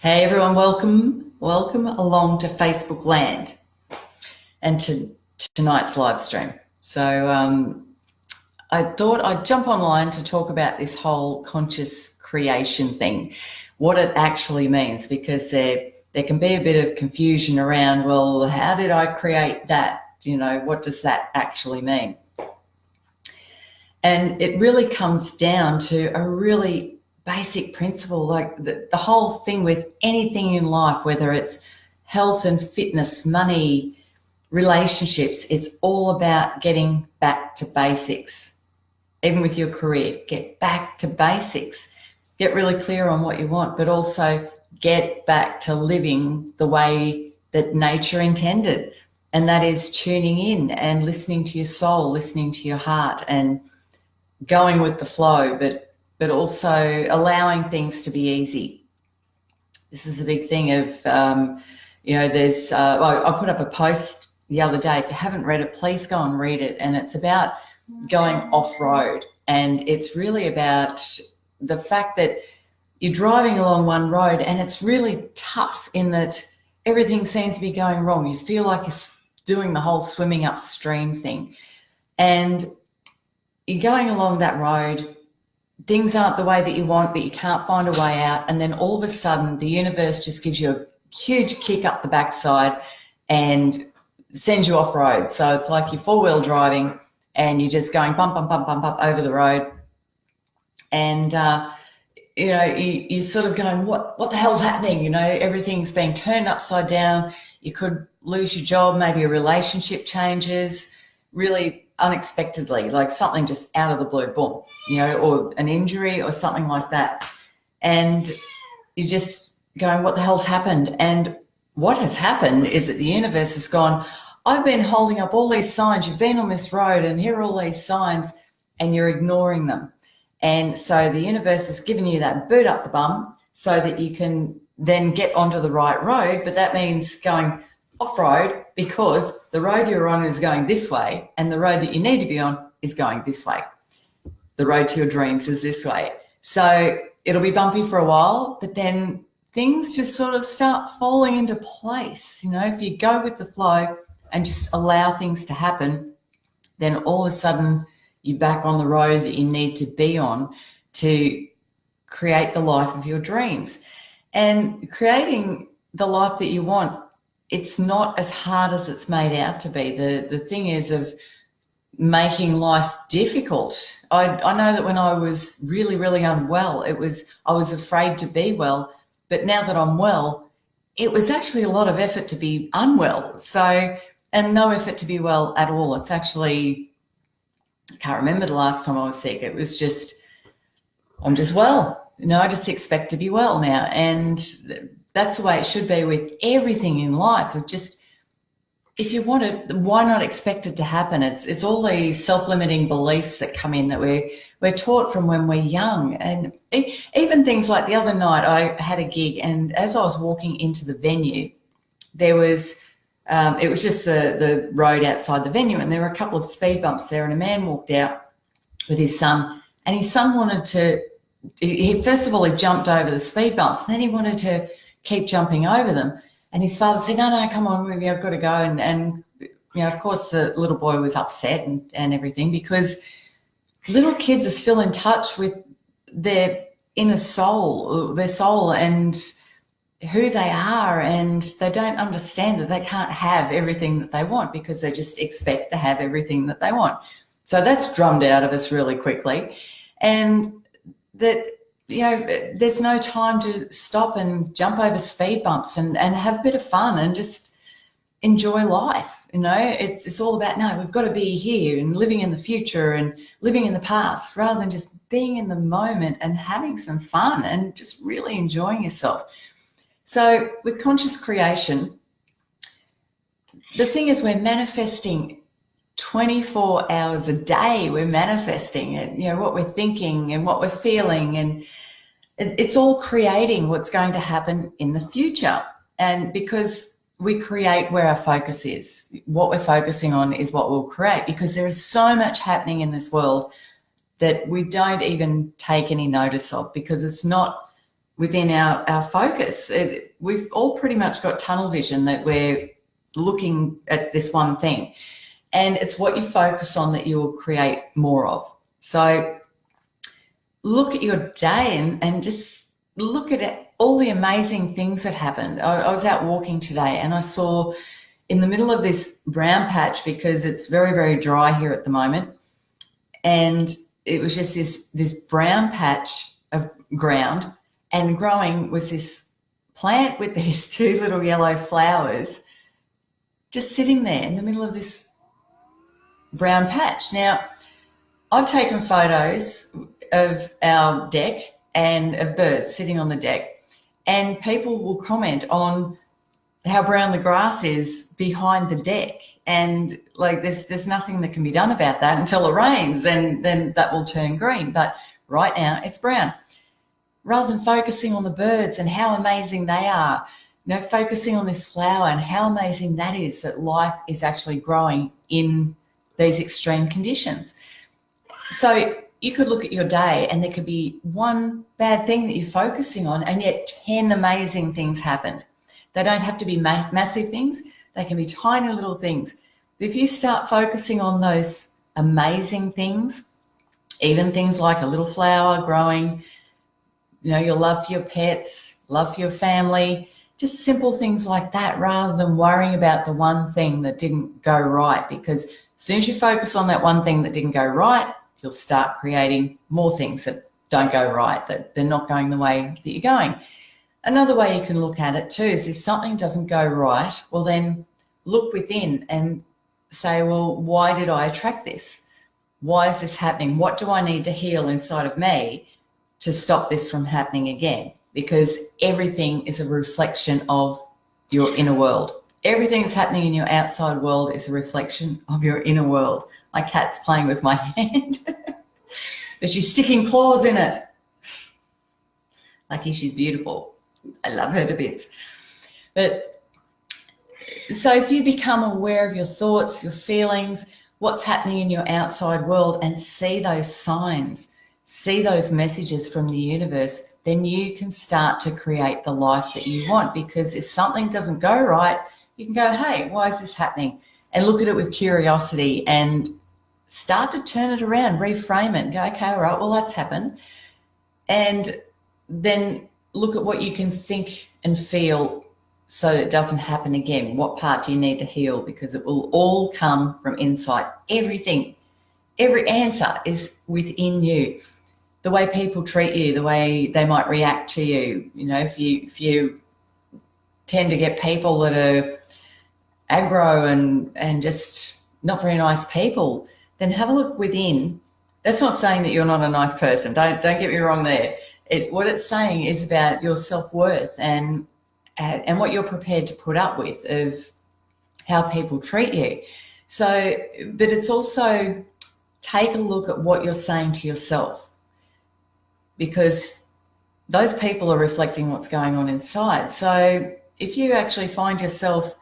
Hey everyone, welcome along to Facebook Land and to tonight's live stream. So I thought I'd jump online to talk about this whole conscious creation thing, what it actually means, because there can be a bit of confusion around, well, how did I create that? You know, what does that actually mean? And it really comes down to a really basic principle, like the whole thing with anything in life, whether it's health and fitness, money, relationships, it's all about getting back to basics. Even with your career, get back to basics. Get really clear on what you want, but also get back to living the way that nature intended. And that is tuning in and listening to your soul, listening to your heart, and going with the flow, but also allowing things to be easy. This is a big thing of, there's, I put up a post the other day. If you haven't read it, please go and read it. And it's about going off-road. And it's really about the fact that you're driving along one road and it's really tough in that everything seems to be going wrong. You feel like you're doing the whole swimming upstream thing. And you're going along that road, things aren't the way that you want, but you can't find a way out. And then all of a sudden, the universe just gives you a huge kick up the backside and sends you off road. So it's like you're four-wheel driving and you're just going bump, bump, bump, bump up over the road. And, you're sort of going, what the hell's happening? You know, everything's being turned upside down. You could lose your job, maybe a relationship changes really unexpectedly, like something just out of the blue, boom, or an injury or something like that. And you're just going, what the hell's happened? And what has happened is that the universe has gone, I've been holding up all these signs. You've been on this road and here are all these signs and you're ignoring them. And so the universe has given you that boot up the bum so that you can then get onto the right road. But that means going off-road because the road you're on is going this way and the road that you need to be on is going this way. The road to your dreams is this way. So it'll be bumpy for a while, but then things just sort of start falling into place. If you go with the flow and just allow things to happen, then all of a sudden you're back on the road that you need to be on to create the life of your dreams. And creating the life that you want, it's not as hard as it's made out to be. The thing is of making life difficult. I know that when I was really, really unwell, I was afraid to be well, but now that I'm well, it was actually a lot of effort to be unwell. And no effort to be well at all. It's actually, I can't remember the last time I was sick. It was just, I'm just well. I just expect to be well now. And that's the way it should be with everything in life. Of just, if you want it, why not expect it to happen? It's all these self-limiting beliefs that come in that we're taught from when we're young. And even things like the other night, I had a gig, and as I was walking into the venue, there was, it was just the road outside the venue, and there were a couple of speed bumps there, and a man walked out with his son, and his son wanted to, first of all, he jumped over the speed bumps, and then he wanted to keep jumping over them. And his father said, no, come on, I've got to go. And of course, the little boy was upset and everything, because little kids are still in touch with their inner soul, their soul and who they are, and they don't understand that they can't have everything that they want because they just expect to have everything that they want. So that's drummed out of us really quickly. And that, there's no time to stop and jump over speed bumps and have a bit of fun and just enjoy life. It's all about, no, we've got to be here and living in the future and living in the past, rather than just being in the moment and having some fun and just really enjoying yourself. So with conscious creation, the thing is, we're manifesting 24 hours a day. We're manifesting it, what we're thinking and what we're feeling, and it's all creating what's going to happen in the future. And because we create where our focus is, what we're focusing on is what we'll create, because there is so much happening in this world that we don't even take any notice of because it's not within our focus. We've all pretty much got tunnel vision that we're looking at this one thing, and it's what you focus on that you will create more of. So look at your day and just look at it, all the amazing things that happened. I was out walking today and I saw in the middle of this brown patch, because it's very, very dry here at the moment, and it was just this brown patch of ground, and growing was this plant with these two little yellow flowers just sitting there in the middle of this brown patch. Now, I've taken photos of our deck and of birds sitting on the deck, and people will comment on how brown the grass is behind the deck, and like there's nothing that can be done about that until it rains, and then that will turn green. But right now it's brown. Rather than focusing on the birds and how amazing they are, focusing on this flower and how amazing that is, that life is actually growing in these extreme conditions. So you could look at your day and there could be one bad thing that you're focusing on, and yet 10 amazing things happened. They don't have to be massive things. They can be tiny little things. If you start focusing on those amazing things, even things like a little flower growing, your love for your pets, love for your family, just simple things like that, rather than worrying about the one thing that didn't go right. Because as soon as you focus on that one thing that didn't go right, you'll start creating more things that don't go right, that they're not going the way that you're going. Another way you can look at it too is if something doesn't go right, well then look within and say, well, why did I attract this? Why is this happening? What do I need to heal inside of me to stop this from happening again? Because everything is a reflection of your inner world. Everything that's happening in your outside world is a reflection of your inner world. My cat's playing with my hand, but she's sticking claws in it. Lucky she's beautiful. I love her to bits. But so if you become aware of your thoughts, your feelings, what's happening in your outside world, and see those signs, see those messages from the universe, then you can start to create the life that you want. Because if something doesn't go right, you can go, hey, why is this happening? And look at it with curiosity and start to turn it around, reframe it and go, okay, all right, well, that's happened. And then look at what you can think and feel so it doesn't happen again. What part do you need to heal? Because it will all come from inside. Everything, every answer is within you. The way people treat you, the way they might react to you. If you tend to get people that are aggro and just not very nice people, then have a look within. That's not saying that you're not a nice person. Don't get me wrong there. What it's saying is about your self-worth and what you're prepared to put up with of how people treat you. So, but it's also take a look at what you're saying to yourself, because those people are reflecting what's going on inside. So if you actually find yourself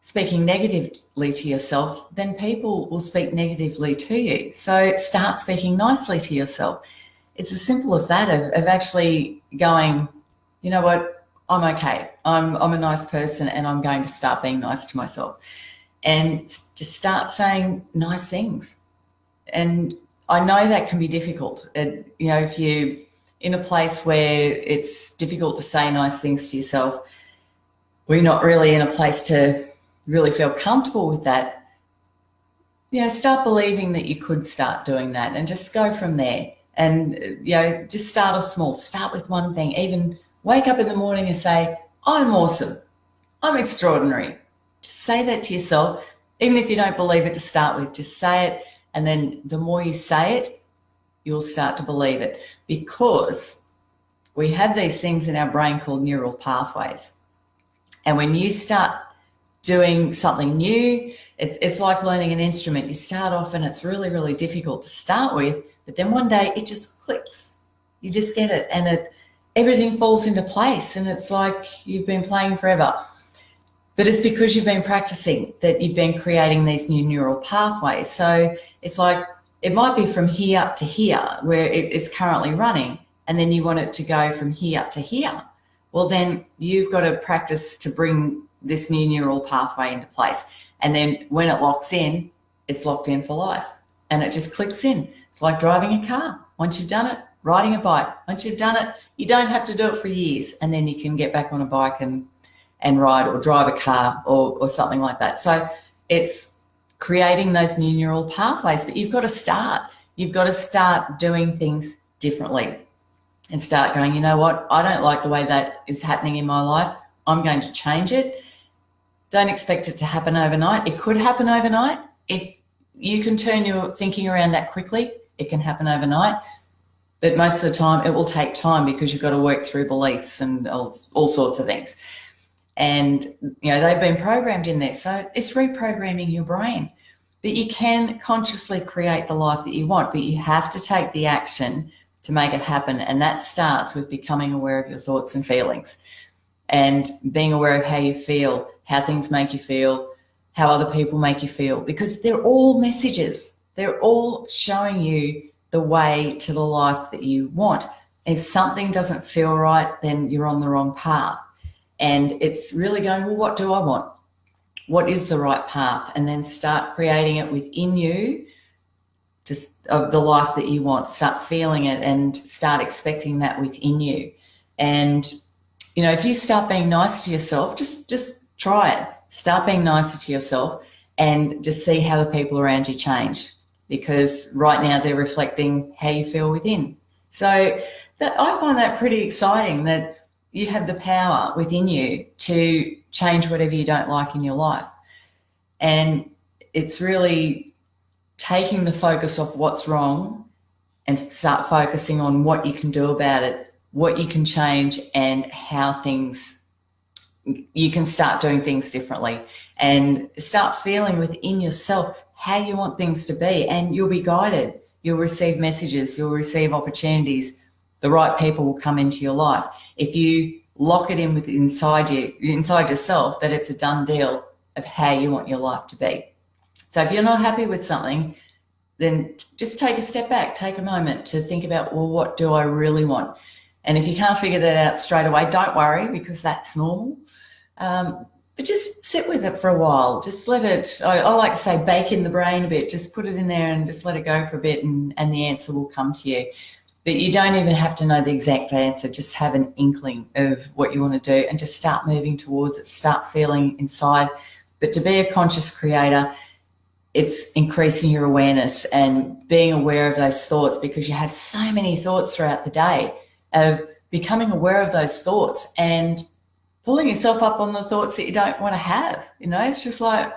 speaking negatively to yourself, then people will speak negatively to you. So start speaking nicely to yourself. It's as simple as that, of actually going, you know what, I'm okay. I'm a nice person and I'm going to start being nice to myself. And just start saying nice things. And I know that can be difficult. If you're in a place where it's difficult to say nice things to yourself, or you're not really in a place to really feel comfortable with that, start believing that you could start doing that and just go from there. And, just start off small. Start with one thing. Even wake up in the morning and say, I'm awesome. I'm extraordinary. Just say that to yourself. Even if you don't believe it to start with, just say it. And then the more you say it, you'll start to believe it, because we have these things in our brain called neural pathways. And when you start doing something new, it's like learning an instrument. You start off and it's really, really difficult to start with, but then one day it just clicks. You just get it, and everything falls into place, and it's like you've been playing forever. But it's because you've been practicing that you've been creating these new neural pathways. So it's like it might be from here up to here where it is currently running, and then you want it to go from here up to here. Well, then you've got to practice to bring this new neural pathway into place. And then when it locks in, it's locked in for life, and it just clicks in. It's like driving a car. Once you've done it, riding a bike. Once you've done it, you don't have to do it for years, and then you can get back on a bike and ride or drive a car or something like that. So it's creating those new neural pathways, but you've got to start. You've got to start doing things differently and start going, you know what, I don't like the way that is happening in my life. I'm going to change it. Don't expect it to happen overnight. It could happen overnight. If you can turn your thinking around that quickly, it can happen overnight. But most of the time, it will take time because you've got to work through beliefs and all sorts of things. And, you know, they've been programmed in there. So it's reprogramming your brain. But you can consciously create the life that you want, but you have to take the action to make it happen. And that starts with becoming aware of your thoughts and feelings and being aware of how you feel, how things make you feel, how other people make you feel, because they're all messages. They're all showing you the way to the life that you want. If something doesn't feel right, then you're on the wrong path. And it's really going, well, what do I want? What is the right path? And then start creating it within you, just of the life that you want. Start feeling it and start expecting that within you. And, you know, if you start being nice to yourself, just try it. Start being nicer to yourself and just see how the people around you change, because right now they're reflecting how you feel within. So I find that pretty exciting, that you have the power within you to change whatever you don't like in your life. And it's really taking the focus off what's wrong and start focusing on what you can do about it, what you can change, and how you can start doing things differently and start feeling within yourself how you want things to be. And you'll be guided. You'll receive messages. You'll receive opportunities. The right people will come into your life. If you lock it in inside yourself, that it's a done deal of how you want your life to be. So if you're not happy with something, then just take a step back, take a moment to think about, well, what do I really want? And if you can't figure that out straight away, don't worry, because that's normal. But just sit with it for a while. Just let it, I like to say, bake in the brain a bit. Just put it in there and just let it go for a bit, and the answer will come to you. But you don't even have to know the exact answer. Just have an inkling of what you want to do and just start moving towards it. Start feeling inside. But to be a conscious creator, it's increasing your awareness and being aware of those thoughts, because you have so many thoughts throughout the day, of becoming aware of those thoughts and pulling yourself up on the thoughts that you don't want to have. You know, it's just like,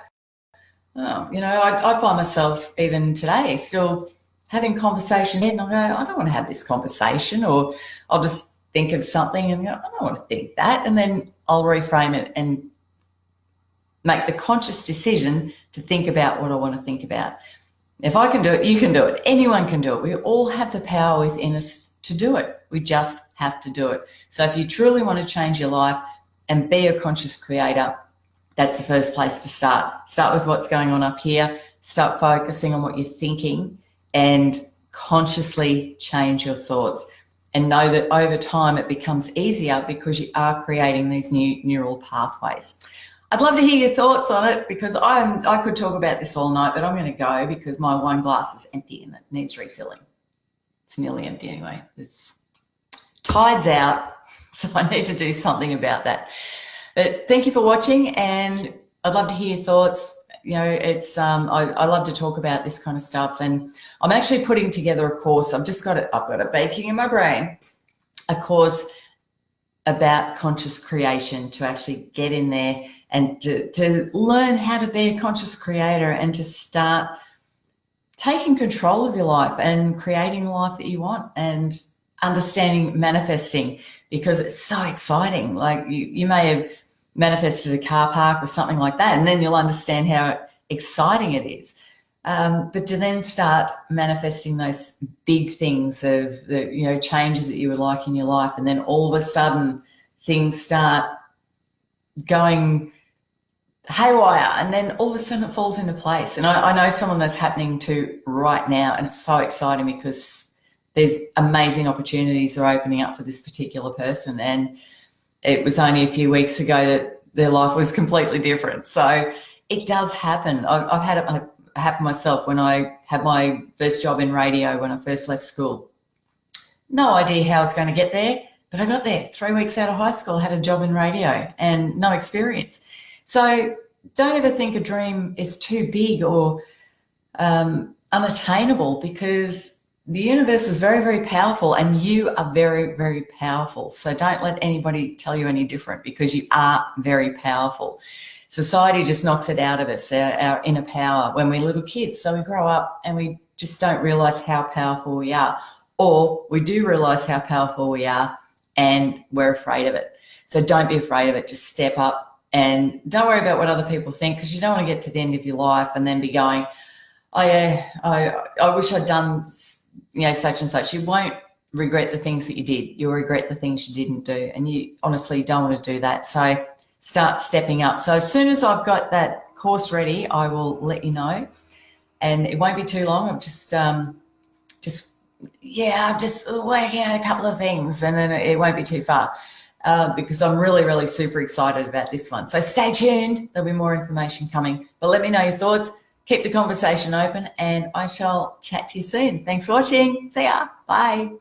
oh, you know, I find myself even today still having conversation and I go, I don't want to have this conversation, or I'll just think of something and go, I don't want to think that. And then I'll reframe it and make the conscious decision to think about what I want to think about. If I can do it, you can do it. Anyone can do it. We all have the power within us to do it. We just have to do it. So if you truly want to change your life and be a conscious creator, that's the first place to start. Start with what's going on up here. Start focusing on what you're thinking and consciously change your thoughts. And know that over time it becomes easier because you are creating these new neural pathways. I'd love to hear your thoughts on it, because I could talk about this all night, but I'm going to go because my wine glass is empty and it needs refilling. It's nearly empty anyway. It's tide's out, so I need to do something about that. But thank you for watching, and I'd love to hear your thoughts. You know, it's I love to talk about this kind of stuff, and I'm actually putting together a course. I've got it baking in my brain, a course about conscious creation, to actually get in there and to learn how to be a conscious creator and to start taking control of your life and creating the life that you want, and understanding manifesting, because it's so exciting. Like you may have manifested a car park or something like that, and then you'll understand how exciting it is. But to then start manifesting those big things of the, you know, changes that you would like in your life, and then all of a sudden things start going haywire, and then all of a sudden it falls into place. And I know someone that's happening to right now, and it's so exciting because there's amazing opportunities are opening up for this particular person. And it was only a few weeks ago that their life was completely different. So it does happen. I've had it happen myself when I had my first job in radio when I first left school. No idea how I was going to get there, but I got there 3 weeks out of high school, had a job in radio and no experience. So don't ever think a dream is too big or unattainable, because the universe is very, very powerful and you are very, very powerful. So don't let anybody tell you any different, because you are very powerful. Society just knocks it out of us, our inner power, when we're little kids. So we grow up and we just don't realise how powerful we are. Or we do realise how powerful we are and we're afraid of it. So don't be afraid of it. Just step up and don't worry about what other people think, because you don't want to get to the end of your life and then be going, oh yeah, I wish I'd done, such and such. You won't regret the things that you did. You'll regret the things you didn't do. And you honestly don't want to do that. So start stepping up. So as soon as I've got that course ready, I will let you know. And it won't be too long. I'm just working out a couple of things, and then it won't be too far, because I'm really, really super excited about this one. So stay tuned. There'll be more information coming. But let me know your thoughts. Keep the conversation open, and I shall chat to you soon. Thanks for watching. See ya. Bye.